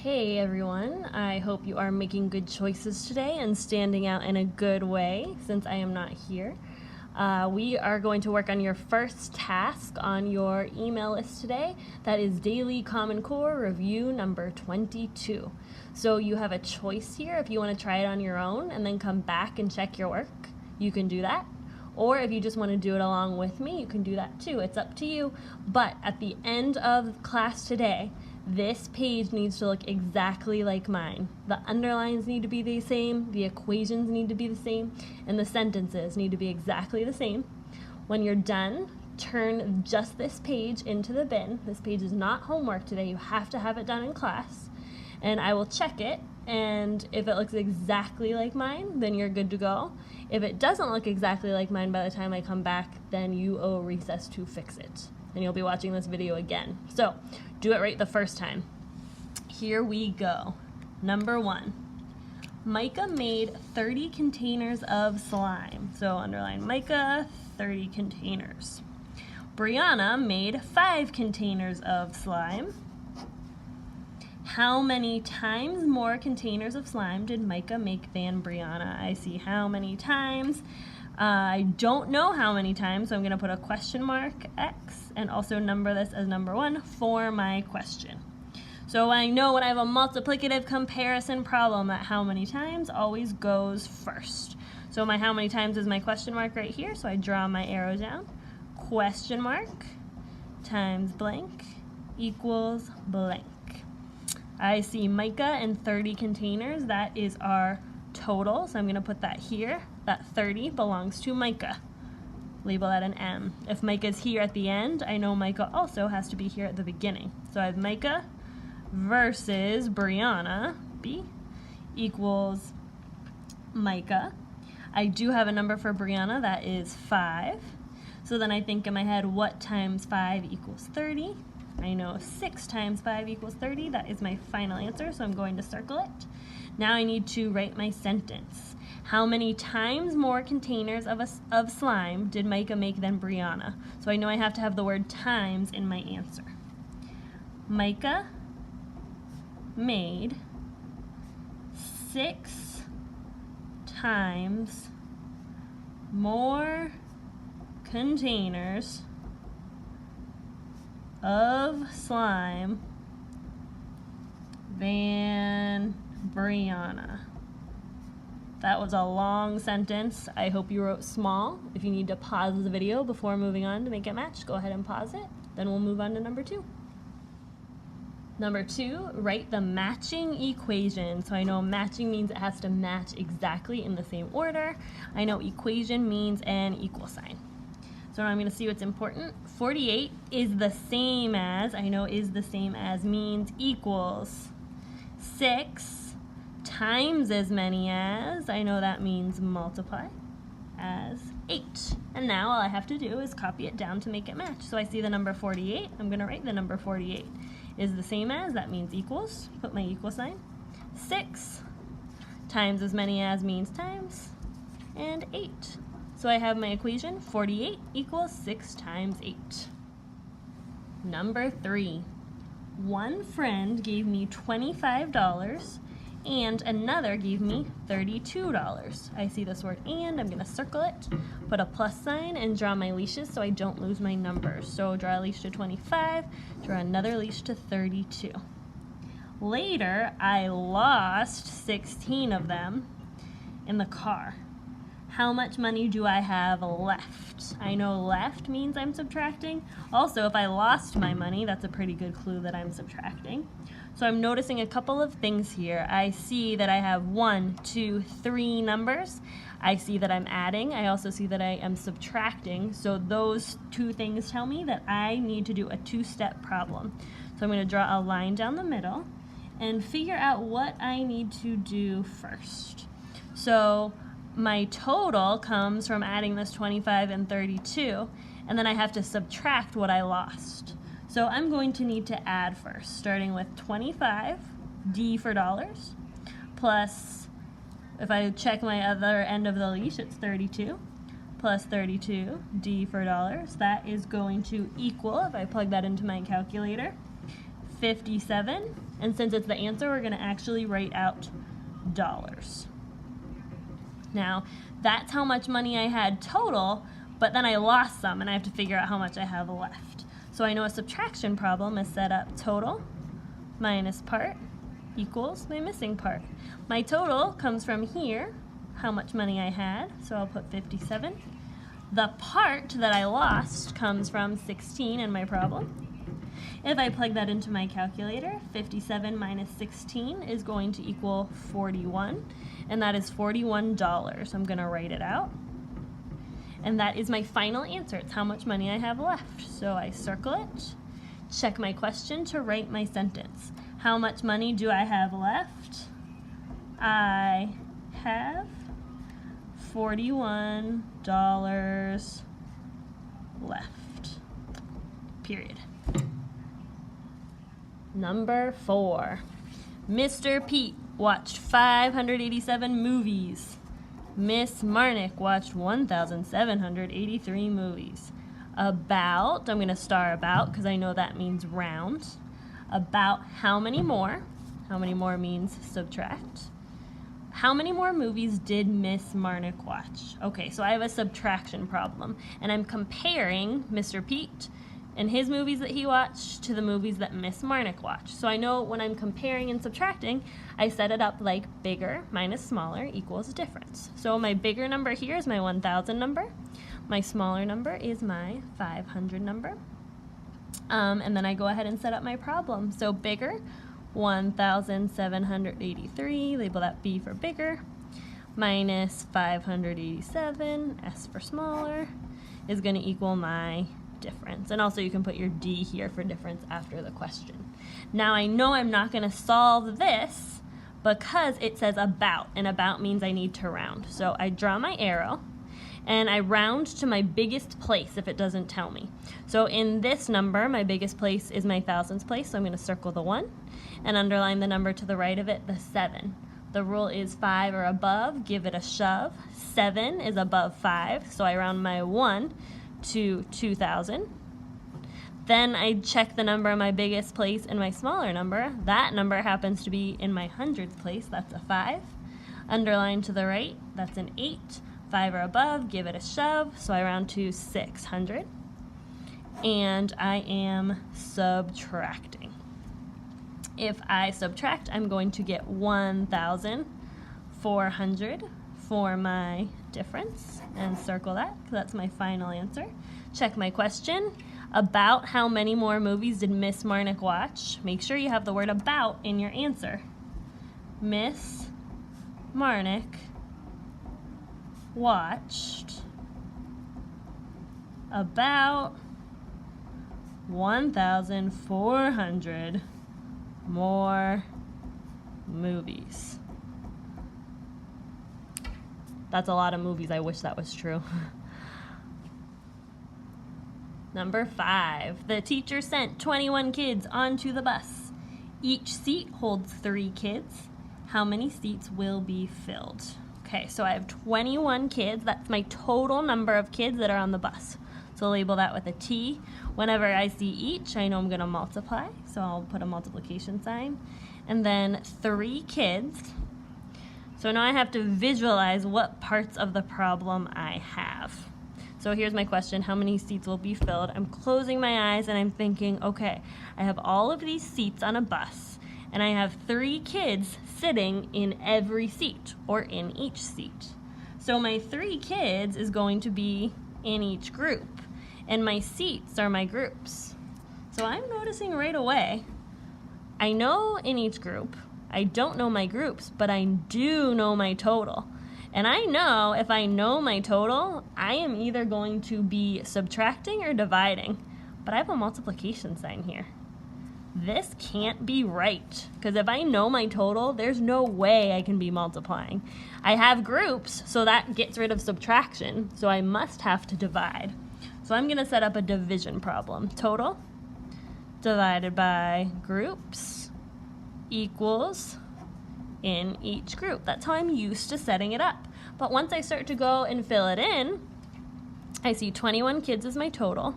Hey everyone, I hope you are making good choices today and standing out in a good way since I am not here. We are going to work on your first task on your email list today. That is Daily Common Core Review number 22. So you have a choice here. If you want to try it on your own and then come back and check your work, you can do that. Or if you just want to do it along with me, you can do that too. It's up to you. But at the end of class today, this page needs to look exactly like mine. The underlines need to be the same, the equations need to be the same, and the sentences need to be exactly the same. When you're done, turn just this page into the bin. This page is not homework today. You have to have it done in class. And I will check it, and if it looks exactly like mine, then you're good to go. If it doesn't look exactly like mine by the time I come back, then you owe recess to fix it. And you'll be watching this video again. So, do it right the first time. Here we go. Number 1. Micah made 30 containers of slime. So underline Micah, 30 containers. Brianna made 5 containers of slime. How many times more containers of slime did Micah make than Brianna? I see how many times. I don't know how many times, so I'm going to put a question mark, X, and also number this as number 1 for my question. So I know when I have a multiplicative comparison problem that how many times always goes first. So my how many times is my question mark right here, so I draw my arrow down. Question mark times blank equals blank. I see Micah in 30 containers. That is our total, so I'm going to put that here. That 30 belongs to Micah. Label that an M. If Micah's here at the end, I know Micah also has to be here at the beginning. So I have Micah versus Brianna, B, equals Micah. I do have a number for Brianna, that is 5. So then I think in my head, what times 5 equals 30? I know 6 times 5 equals 30. That is my final answer, so I'm going to circle it. Now I need to write my sentence. How many times more containers of slime did Micah make than Brianna? So I know I have to have the word times in my answer. Micah made 6 times more containers of slime than Brianna. That was a long sentence. I hope you wrote small. If you need to pause the video before moving on to make it match, go ahead and pause it. Then we'll move on to number 2. Number 2, write the matching equation. So I know matching means it has to match exactly in the same order. I know equation means an equal sign. So now I'm going to see what's important. 48 is the same as, I know is the same as means equals 6 times as many as, I know that means multiply, as 8. And now all I have to do is copy it down to make it match. So I see the number 48, I'm going to write the number 48 is the same as, that means equals, put my equal sign, 6 times as many as means times, and 8. So I have my equation, 48 equals 6 times 8. Number 3, one friend gave me $25 and another gave me $32. I see this word and, I'm going to circle it, put a plus sign, and draw my leashes so I don't lose my numbers. So draw a leash to 25, draw another leash to 32. Later, I lost 16 of them in the car. How much money do I have left? I know left means I'm subtracting. Also, if I lost my money, that's a pretty good clue that I'm subtracting. So I'm noticing a couple of things here. I see that I have 1, 2, 3 numbers. I see that I'm adding. I also see that I am subtracting. So those 2 things tell me that I need to do a 2-step problem. So I'm going to draw a line down the middle and figure out what I need to do first. So my total comes from adding this 25 and 32, and then I have to subtract what I lost. So I'm going to need to add first, starting with 25, D for dollars, plus, if I check my other end of the leash, it's 32, plus 32, D for dollars. That is going to equal, if I plug that into my calculator, 57. And since it's the answer, we're going to actually write out dollars. Now, that's how much money I had total, but then I lost some, and I have to figure out how much I have left. So I know a subtraction problem is set up total minus part equals my missing part. My total comes from here, how much money I had, so I'll put 57. The part that I lost comes from 16 in my problem. If I plug that into my calculator, 57 minus 16 is going to equal 41, and that is $41. I'm going to write it out. And that is my final answer. It's how much money I have left. So I circle it, check my question to write my sentence. How much money do I have left? I have $41 left. Period. Number 4. Mr. Pete watched 587 movies. Miss Marnick watched 1,783 movies. About, I'm going to star about because I know that means round. About how many more? How many more means subtract. How many more movies did Miss Marnick watch? Okay, so I have a subtraction problem, and I'm comparing Mr. Pete and his movies that he watched to the movies that Miss Marnick watched. So I know when I'm comparing and subtracting, I set it up like bigger minus smaller equals difference. So my bigger number here is my 1,000 number. My smaller number is my 500 number. And then I go ahead and set up my problem. So bigger, 1,783, label that B for bigger, minus 587, S for smaller, is going to equal my difference. And also you can put your D here for difference after the question. Now I know I'm not going to solve this because it says about, and about means I need to round. So I draw my arrow and I round to my biggest place if it doesn't tell me. So in this number, my biggest place is my thousands place, so I'm going to circle the 1 and underline the number to the right of it, the 7. The rule is 5 or above, give it a shove. 7 is above 5, so I round my 1 to 2,000. Then I check the number in my biggest place and my smaller number. That number happens to be in my hundredth place, that's a 5. Underline to the right, that's an 8. 5 or above, give it a shove, so I round to 600. And I am subtracting. If I subtract, I'm going to get 1,400 for my difference, and circle that, because that's my final answer. Check my question. About how many more movies did Miss Marnick watch? Make sure you have the word about in your answer. Miss Marnick watched about 1,400 more movies. That's a lot of movies. I wish that was true. Number 5. The teacher sent 21 kids onto the bus. Each seat holds 3 kids. How many seats will be filled? Okay, so I have 21 kids. That's my total number of kids that are on the bus. So label that with a T. Whenever I see each, I know I'm going to multiply. So I'll put a multiplication sign. And then 3 kids. So now I have to visualize what parts of the problem I have. So here's my question, how many seats will be filled? I'm closing my eyes and I'm thinking, okay, I have all of these seats on a bus, and I have 3 kids sitting in every seat, or in each seat. So my 3 kids is going to be in each group, and my seats are my groups. So I'm noticing right away, I know in each group, I don't know my groups, but I do know my total. And I know if I know my total, I am either going to be subtracting or dividing. But I have a multiplication sign here. This can't be right, because if I know my total, there's no way I can be multiplying. I have groups, so that gets rid of subtraction, so I must have to divide. So I'm going to set up a division problem. Total divided by groups equals in each group. That's how I'm used to setting it up. But once I start to go and fill it in, I see 21 kids is my total.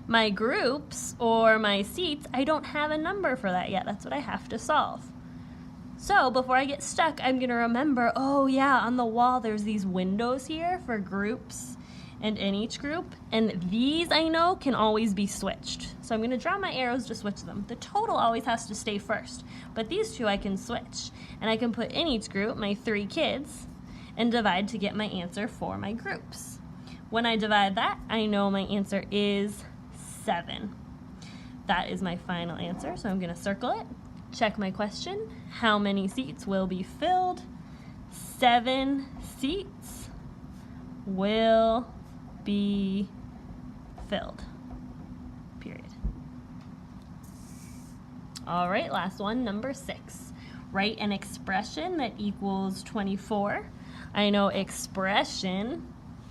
My groups or my seats, I don't have a number for that yet. That's what I have to solve. So before I get stuck, I'm going to remember, oh yeah, on the wall there's these windows here for groups and in each group, and these I know can always be switched. So I'm going to draw my arrows to switch them. The total always has to stay first, but these two I can switch. And I can put in each group my 3 kids and divide to get my answer for my groups. When I divide that, I know my answer is 7. That is my final answer, so I'm going to circle it. Check my question. How many seats will be filled? 7 seats will be filled. Period. All right, last one, number 6. Write an expression that equals 24. I know expression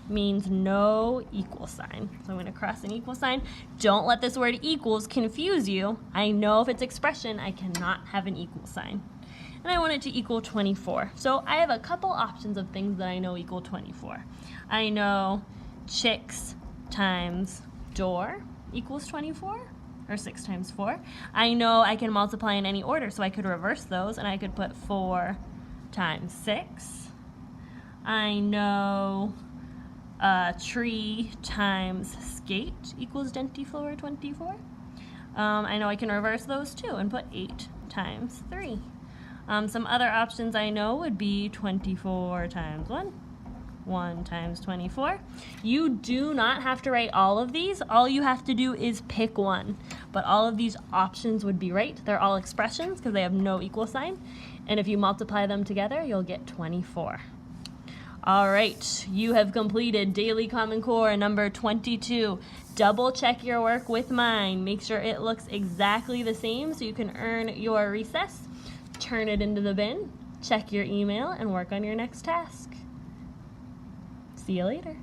means no equal sign. So I'm going to cross an equal sign. Don't let this word equals confuse you. I know if it's expression, I cannot have an equal sign. And I want it to equal 24. So I have a couple options of things that I know equal 24. I know chicks times door equals 24, or 6 times 4. I know I can multiply in any order, so I could reverse those, and I could put 4 times 6. I know tree times skate equals dentifloor 24. I know I can reverse those too and put 8 times 3. Some other options I know would be 24 times 1, 1 times 24. You do not have to write all of these. All you have to do is pick one. But all of these options would be right. They're all expressions because they have no equal sign. And if you multiply them together, you'll get 24. All right, you have completed Daily Common Core number 22. Double check your work with mine. Make sure it looks exactly the same so you can earn your recess. Turn it into the bin, check your email, and work on your next task. See you later.